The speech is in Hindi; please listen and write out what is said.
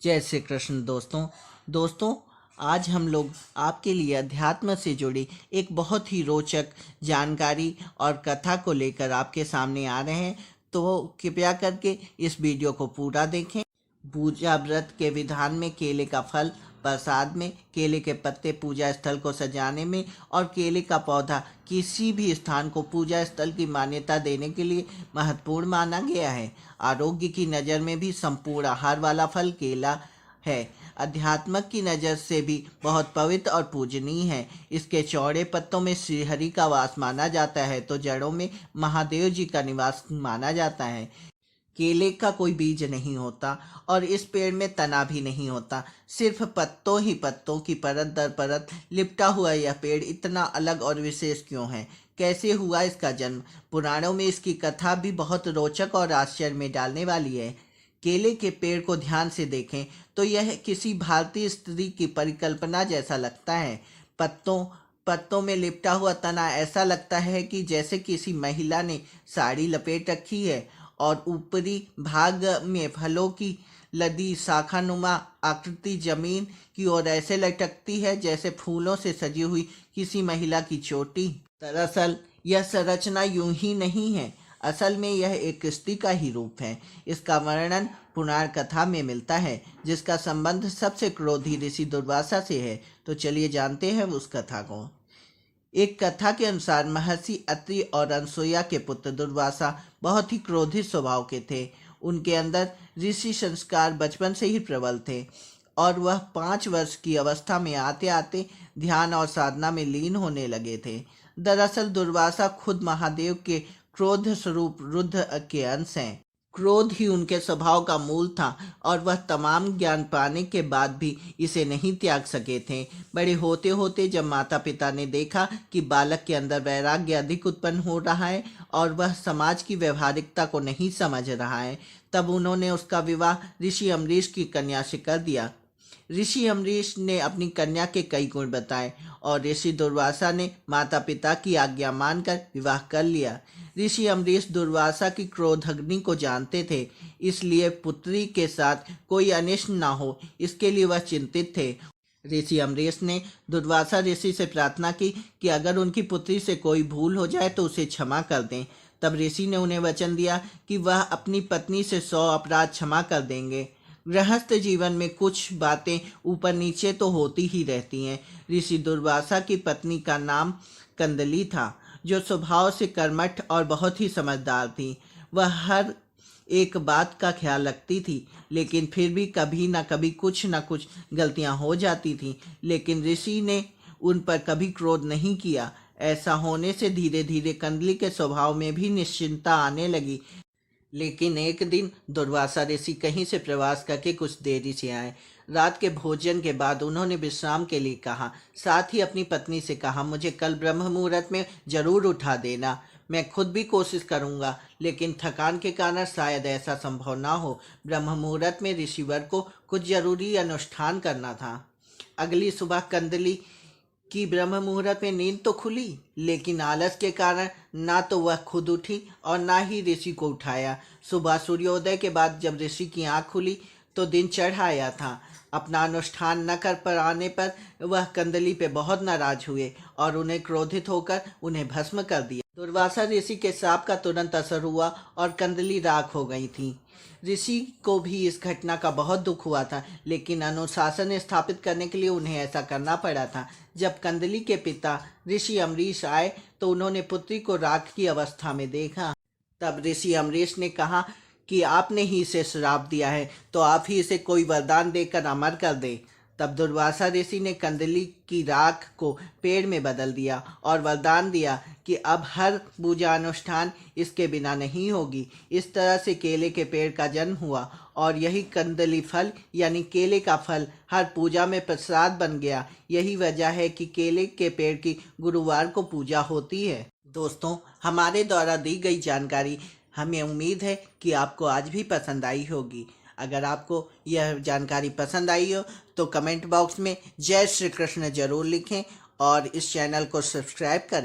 जय श्री कृष्ण दोस्तों आज हम लोग आपके लिए अध्यात्म से जुड़ी एक बहुत ही रोचक जानकारी और कथा को लेकर आपके सामने आ रहे हैं। तो कृपया करके इस वीडियो को पूरा देखें। पूजा व्रत के विधान में केले का फल प्रसाद में, केले के पत्ते पूजा स्थल को सजाने में और केले का पौधा किसी भी स्थान को पूजा स्थल की मान्यता देने के लिए महत्वपूर्ण माना गया है। आरोग्य की नज़र में भी संपूर्ण आहार वाला फल केला है। अध्यात्म की नज़र से भी बहुत पवित्र और पूजनीय है। इसके चौड़े पत्तों में श्रीहरि का वास माना जाता है तो जड़ों में महादेव जी का निवास माना जाता है। केले का कोई बीज नहीं होता और इस पेड़ में तना भी नहीं होता, सिर्फ पत्तों ही पत्तों की परत दर परत लिपटा हुआ यह पेड़ इतना अलग और विशेष क्यों है? कैसे हुआ इसका जन्म? पुराणों में इसकी कथा भी बहुत रोचक और आश्चर्य में डालने वाली है। केले के पेड़ को ध्यान से देखें तो यह किसी भारतीय स्त्री की परिकल्पना जैसा लगता है। पत्तों में लिपटा हुआ तना ऐसा लगता है कि जैसे किसी महिला ने साड़ी लपेट रखी है और ऊपरी भाग में फलों की लदी शाखानुमा आकृति जमीन की ओर ऐसे लटकती है जैसे फूलों से सजी हुई किसी महिला की चोटी। दरअसल यह संरचना यूं ही नहीं है, असल में यह एक स्त्री का ही रूप है। इसका वर्णन पुराण कथा में मिलता है जिसका संबंध सबसे क्रोधी ऋषि दुर्वासा से है। तो चलिए जानते हैं उस कथा को। एक कथा के अनुसार महर्षि अत्रि और अनसुईया के पुत्र दुर्वासा बहुत ही क्रोधित स्वभाव के थे। उनके अंदर ऋषि संस्कार बचपन से ही प्रबल थे और वह 5 वर्ष की अवस्था में आते आते ध्यान और साधना में लीन होने लगे थे। दरअसल दुर्वासा खुद महादेव के क्रोध स्वरूप रुद्र के अंश हैं। क्रोध ही उनके स्वभाव का मूल था और वह तमाम ज्ञान पाने के बाद भी इसे नहीं त्याग सके थे। बड़े होते होते जब माता पिता ने देखा कि बालक के अंदर वैराग्य अधिक उत्पन्न हो रहा है और वह समाज की व्यवहारिकता को नहीं समझ रहा है, तब उन्होंने उसका विवाह ऋषि अम्बरीश की कन्या से कर दिया। ऋषि अम्बरीश ने अपनी कन्या के कई गुण बताए और ऋषि दुर्वासा ने माता पिता की आज्ञा मानकर विवाह कर लिया। ऋषि अम्बरीश दुर्वासा की क्रोधाग्नि को जानते थे, इसलिए पुत्री के साथ कोई अनिष्ट न हो इसके लिए वह चिंतित थे। ऋषि अम्बरीश ने दुर्वासा ऋषि से प्रार्थना की कि अगर उनकी पुत्री से कोई भूल हो जाए तो उसे क्षमा कर दें। तब ऋषि ने उन्हें वचन दिया कि वह अपनी पत्नी से 100 अपराध क्षमा कर देंगे। गृहस्थ जीवन में कुछ बातें ऊपर नीचे तो होती ही रहती हैं। ऋषि दुर्वासा की पत्नी का नाम कंदली था, जो स्वभाव से कर्मठ और बहुत ही समझदार थी। वह हर एक बात का ख्याल रखती थी, लेकिन फिर भी कभी न कभी कुछ न कुछ गलतियां हो जाती थीं। लेकिन ऋषि ने उन पर कभी क्रोध नहीं किया। ऐसा होने से धीरे धीरे कंदली के स्वभाव में भी निश्चिंतता आने लगी। लेकिन एक दिन दुर्वासा ऋषि कहीं से प्रवास करके कुछ देरी से आए। रात के भोजन के बाद उन्होंने विश्राम के लिए कहा, साथ ही अपनी पत्नी से कहा, मुझे कल ब्रह्म मुहूर्त में जरूर उठा देना। मैं खुद भी कोशिश करूंगा, लेकिन थकान के कारण शायद ऐसा संभव ना हो। ब्रह्म मुहूर्त में ऋषिवर को कुछ जरूरी अनुष्ठान करना था। अगली सुबह कंदली कि ब्रह्म मुहूर्त में नींद तो खुली, लेकिन आलस के कारण ना तो वह खुद उठी और ना ही ऋषि को उठाया। सुबह सूर्योदय के बाद जब ऋषि की आंख खुली तो दिन चढ़ आया था। अपना अनुष्ठान न कर पाने पर वह कंदली पे बहुत नाराज हुए और उन्हें क्रोधित होकर उन्हें भस्म कर दिया। दुर्वासा ऋषि के शाप का तुरंत असर हुआ और कंदली राख हो गई थी। ऋषि को भी इस घटना का बहुत दुख हुआ था, लेकिन अनुशासन स्थापित करने के लिए उन्हें ऐसा करना पड़ा था। जब कंदली के पिता ऋषि अम्बरीश आए तो उन्होंने पुत्री को राख की अवस्था में देखा। तब ऋषि अम्बरीश ने कहा कि आपने ही इसे श्राप दिया है, तो आप ही इसे कोई वरदान देकर अमर कर दे। तब दुर्वासा ऋषि ने कंदली की राख को पेड़ में बदल दिया और वरदान दिया कि अब हर पूजा अनुष्ठान इसके बिना नहीं होगी। इस तरह से केले के पेड़ का जन्म हुआ और यही कंदली फल यानी केले का फल हर पूजा में प्रसाद बन गया। यही वजह है कि केले के पेड़ की गुरुवार को पूजा होती है। दोस्तों, हमारे द्वारा दी गई जानकारी हमें उम्मीद है कि आपको आज भी पसंद आई होगी। अगर आपको यह जानकारी पसंद आई हो तो कमेंट बॉक्स में जय श्री कृष्ण जरूर लिखें और इस चैनल को सब्सक्राइब करें।